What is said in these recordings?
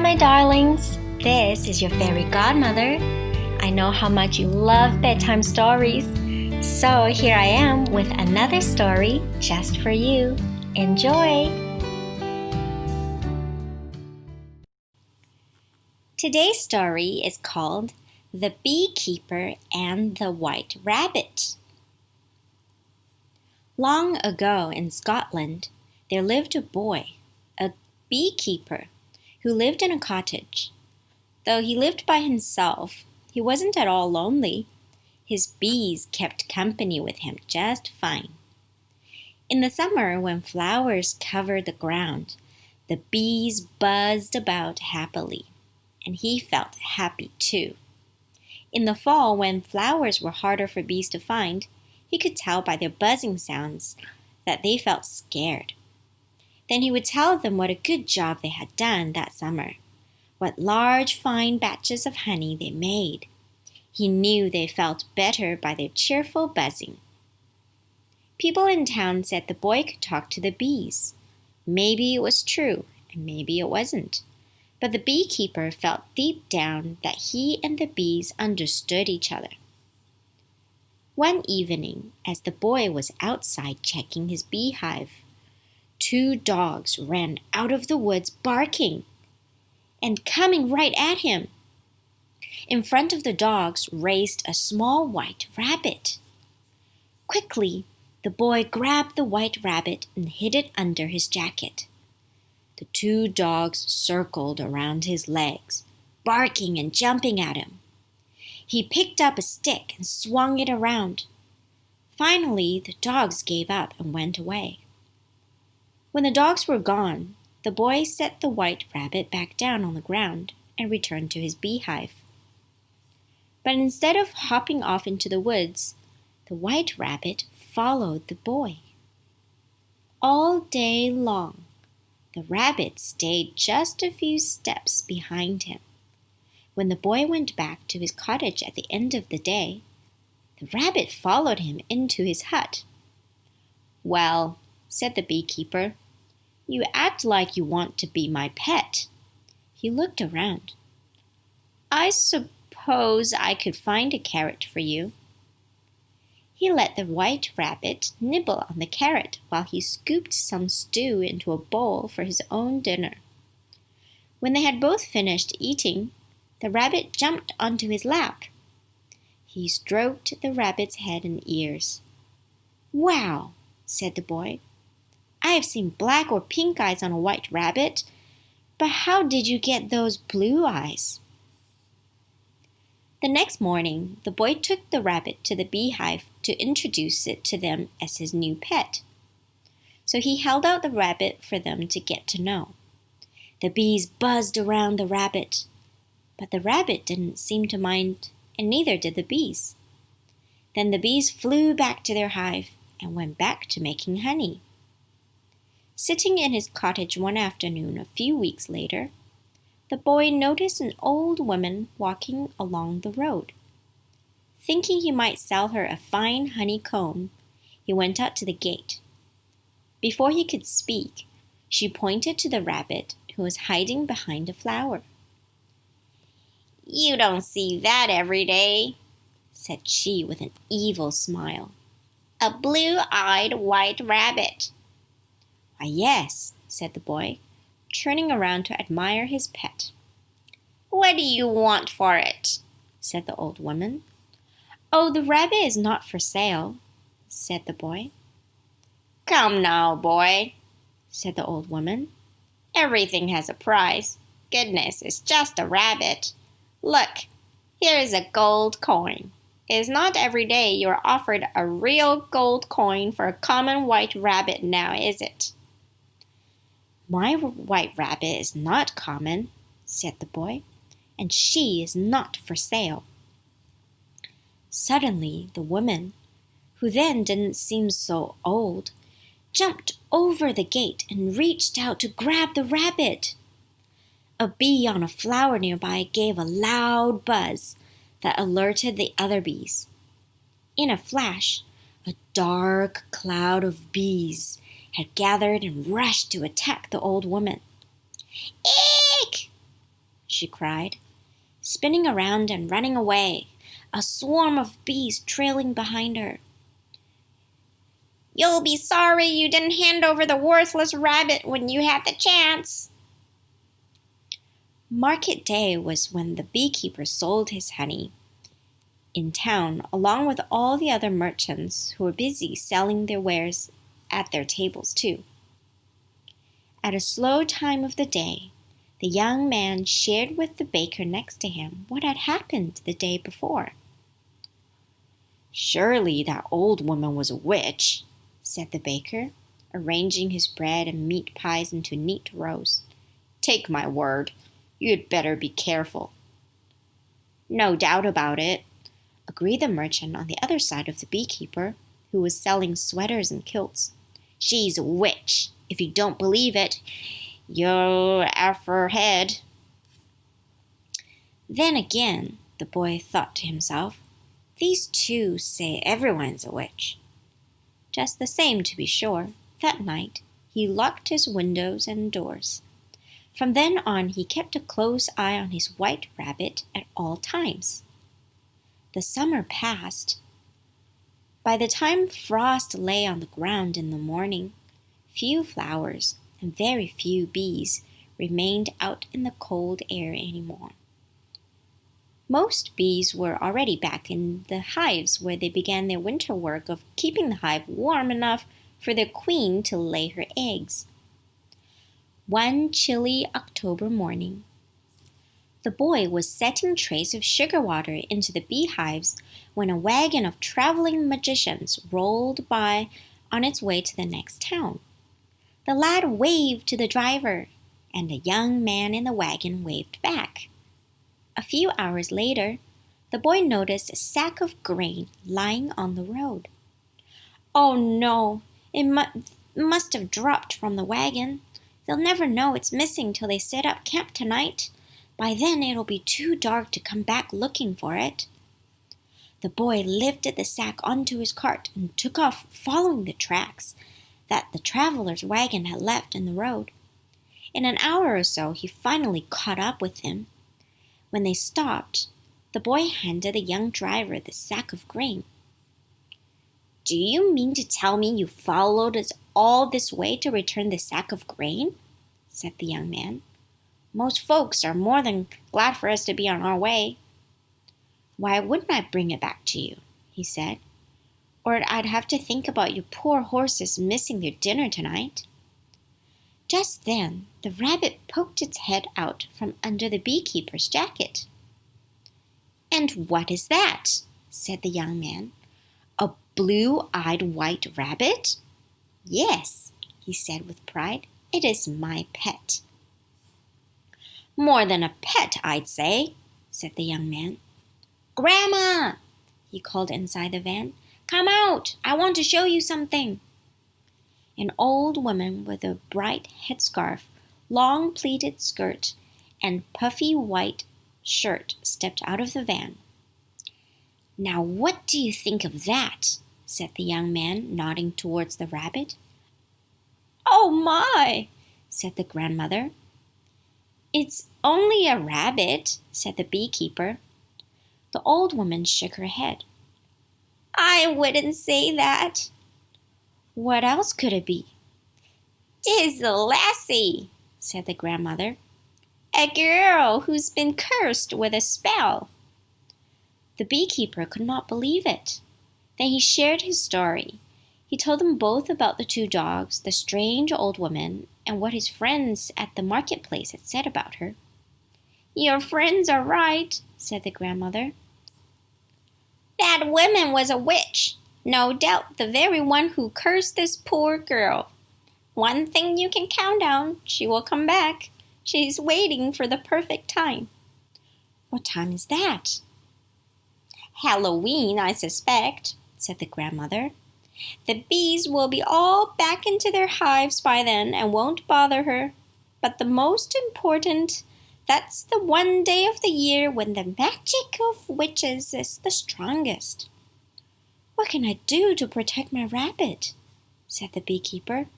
my darlings. This is your fairy godmother. I know how much you love bedtime stories. So here I am with another story just for you. Enjoy! Today's story is called The Beekeeper and the White Rabbit. Long ago in Scotland, there lived a boy, a beekeeper, who lived in a cottage. Though he lived by himself, he wasn't at all lonely. His bees kept company with him just fine. In the summer, when flowers covered the ground, the bees buzzed about happily, and he felt happy too. In the fall, when flowers were harder for bees to find, he could tell by their buzzing sounds that they felt scared. Then he would tell them what a good job they had done that summer, what large, fine batches of honey they made. He knew they felt better by their cheerful buzzing. People in town said the boy could talk to the bees. Maybe it was true, and maybe it wasn't. But the beekeeper felt deep down that he and the bees understood each other. One evening, as the boy was outside checking his beehive, 2 dogs ran out of the woods barking and coming right at him. In front of the dogs raced a small white rabbit. Quickly, the boy grabbed the white rabbit and hid it under his jacket. The 2 dogs circled around his legs, barking and jumping at him. He picked up a stick and swung it around. Finally, the dogs gave up and went away. When the dogs were gone, the boy set the white rabbit back down on the ground and returned to his beehive. But instead of hopping off into the woods, the white rabbit followed the boy. All day long, the rabbit stayed just a few steps behind him. When the boy went back to his cottage at the end of the day, the rabbit followed him into his hut. "Well," said the beekeeper, "you act like you want to be my pet." He looked around. "I suppose I could find a carrot for you." He let the white rabbit nibble on the carrot while he scooped some stew into a bowl for his own dinner. When they had both finished eating, the rabbit jumped onto his lap. He stroked the rabbit's head and ears. "Wow," said the boy. "I have seen black or pink eyes on a white rabbit, but how did you get those blue eyes?" The next morning, the boy took the rabbit to the beehive to introduce it to them as his new pet. So he held out the rabbit for them to get to know. The bees buzzed around the rabbit, but the rabbit didn't seem to mind, and neither did the bees. Then the bees flew back to their hive and went back to making honey. Sitting in his cottage one afternoon a few weeks later, the boy noticed an old woman walking along the road. Thinking he might sell her a fine honeycomb, he went out to the gate. Before he could speak, she pointed to the rabbit who was hiding behind a flower. "You don't see that every day," said she with an evil smile. "A blue-eyed white rabbit." "Why, yes," said the boy, turning around to admire his pet. "What do you want for it?" said the old woman. "Oh, the rabbit is not for sale," said the boy. "Come now, boy," said the old woman. "Everything has a price. Goodness, it's just a rabbit. Look, here is a gold coin. It is not every day you are offered a real gold coin for a common white rabbit now, is it?" "My white rabbit is not common," said the boy, "and she is not for sale." Suddenly, the woman, who then didn't seem so old, jumped over the gate and reached out to grab the rabbit. A bee on a flower nearby gave a loud buzz that alerted the other bees. In a flash, a dark cloud of bees had gathered and rushed to attack the old woman. "Eek!" she cried, spinning around and running away, a swarm of bees trailing behind her. "You'll be sorry you didn't hand over the worthless rabbit when you had the chance." Market day was when the beekeeper sold his honey in town, along with all the other merchants who were busy selling their wares at their tables too. At a slow time of the day, the young man shared with the baker next to him what had happened the day before. "Surely that old woman was a witch," said the baker, arranging his bread and meat pies into neat rows. "Take my word, you'd better be careful." "No doubt about it," agreed the merchant on the other side of the beekeeper, who was selling sweaters and kilts. "She's a witch. If you don't believe it, you're off her head." Then again, the boy thought to himself, these two say everyone's a witch. Just the same, to be sure, that night he locked his windows and doors. From then on, he kept a close eye on his white rabbit at all times. The summer passed. By the time frost lay on the ground in the morning, few flowers and very few bees remained out in the cold air anymore. Most bees were already back in the hives where they began their winter work of keeping the hive warm enough for their queen to lay her eggs. One chilly October morning, the boy was setting trays of sugar water into the beehives when a wagon of traveling magicians rolled by on its way to the next town. The lad waved to the driver, and the young man in the wagon waved back. A few hours later, the boy noticed a sack of grain lying on the road. "Oh no, it must have dropped from the wagon. They'll never know it's missing till they set up camp tonight. By then it'll be too dark to come back looking for it." The boy lifted the sack onto his cart and took off following the tracks that the traveler's wagon had left in the road. In an hour or so, he finally caught up with him. When they stopped, the boy handed the young driver the sack of grain. "Do you mean to tell me you followed us all this way to return the sack of grain?" said the young man. "Most folks are more than glad for us to be on our way." "Why wouldn't I bring it back to you?" he said. "Or I'd have to think about your poor horses missing their dinner tonight." Just then, the rabbit poked its head out from under the beekeeper's jacket. "And what is that?" said the young man. "A blue-eyed white rabbit?" "Yes," he said with pride. "It is my pet." "More than a pet, I'd say," said the young man. "Grandma!" he called inside the van. "Come out! I want to show you something." An old woman with a bright headscarf, long pleated skirt, and puffy white shirt stepped out of the van. "Now what do you think of that?" said the young man, nodding towards the rabbit. "Oh my!" said the grandmother. "It's only a rabbit," said the beekeeper. The old woman shook her head. "I wouldn't say that." "What else could it be?" "'Tis a lassie," said the grandmother. "A girl who's been cursed with a spell." The beekeeper could not believe it. Then he shared his story. He told them both about the two dogs, the strange old woman, and what his friends at the marketplace had said about her. "Your friends are right," said the grandmother. "That woman was a witch. No doubt the very one who cursed this poor girl. One thing you can count on, she will come back. She's waiting for the perfect time." "What time is that?" "Halloween, I suspect," said the grandmother. "The bees will be all back into their hives by then and won't bother her. But the most important, that's the one day of the year when the magic of witches is the strongest." "What can I do to protect my rabbit?" said the beekeeper.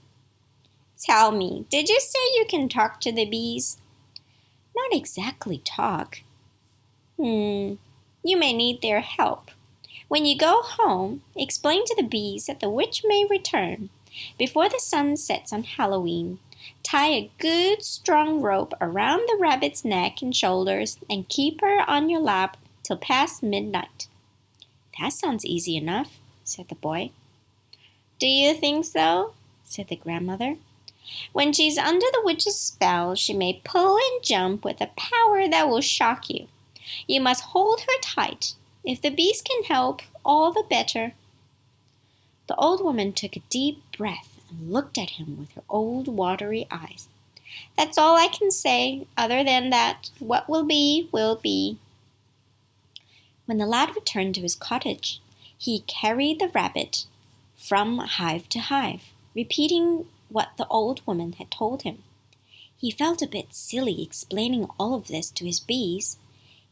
"Tell me, did you say you can talk to the bees?" Not exactly talk. You may need their help. When you go home, explain to the bees that the witch may return before the sun sets on Halloween. Tie a good strong rope around the rabbit's neck and shoulders and keep her on your lap till past midnight. That sounds easy enough, said the boy. Do you think so? Said the grandmother. When she's under the witch's spell, she may pull and jump with a power that will shock you. You must hold her tight. If the bees can help, all the better. The old woman took a deep breath and looked at him with her old watery eyes. That's all I can say, other than that what will be, will be. When the lad returned to his cottage, he carried the rabbit from hive to hive, repeating what the old woman had told him. He felt a bit silly explaining all of this to his bees,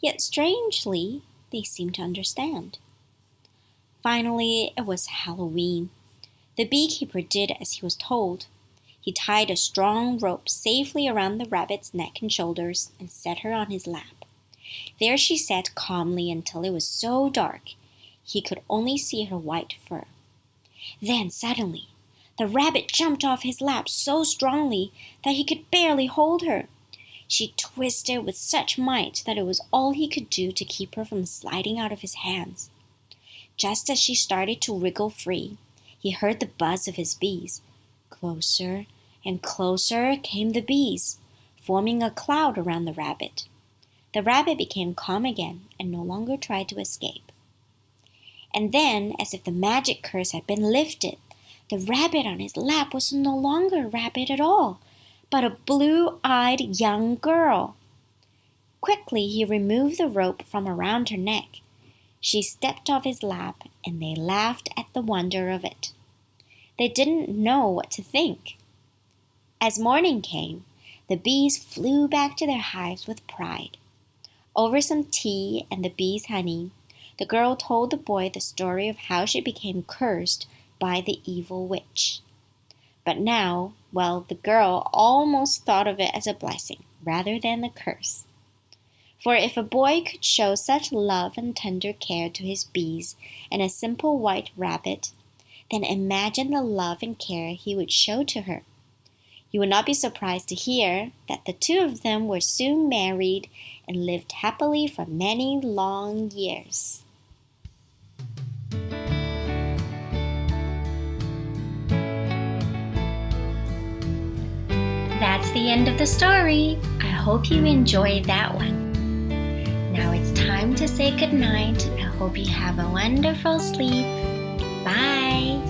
yet strangely, they seemed to understand. Finally, it was Halloween. The beekeeper did as he was told. He tied a strong rope safely around the rabbit's neck and shoulders and set her on his lap. There she sat calmly until it was so dark he could only see her white fur. Then suddenly, the rabbit jumped off his lap so strongly that he could barely hold her. She twisted with such might that it was all he could do to keep her from sliding out of his hands. Just as she started to wriggle free, he heard the buzz of his bees. Closer and closer came the bees, forming a cloud around the rabbit. The rabbit became calm again and no longer tried to escape. And then, as if the magic curse had been lifted, the rabbit on his lap was no longer a rabbit at all, but a blue-eyed young girl. Quickly he removed the rope from around her neck. She stepped off his lap, and they laughed at the wonder of it. They didn't know what to think. As morning came, the bees flew back to their hives with pride. Over some tea and the bees' honey, the girl told the boy the story of how she became cursed by the evil witch. But now, well, the girl almost thought of it as a blessing rather than the curse. For if a boy could show such love and tender care to his bees and a simple white rabbit, then imagine the love and care he would show to her. You would not be surprised to hear that the two of them were soon married and lived happily for many long years. That's the end of the story. I hope you enjoyed that one. Now it's time to say goodnight. I hope you have a wonderful sleep. Bye.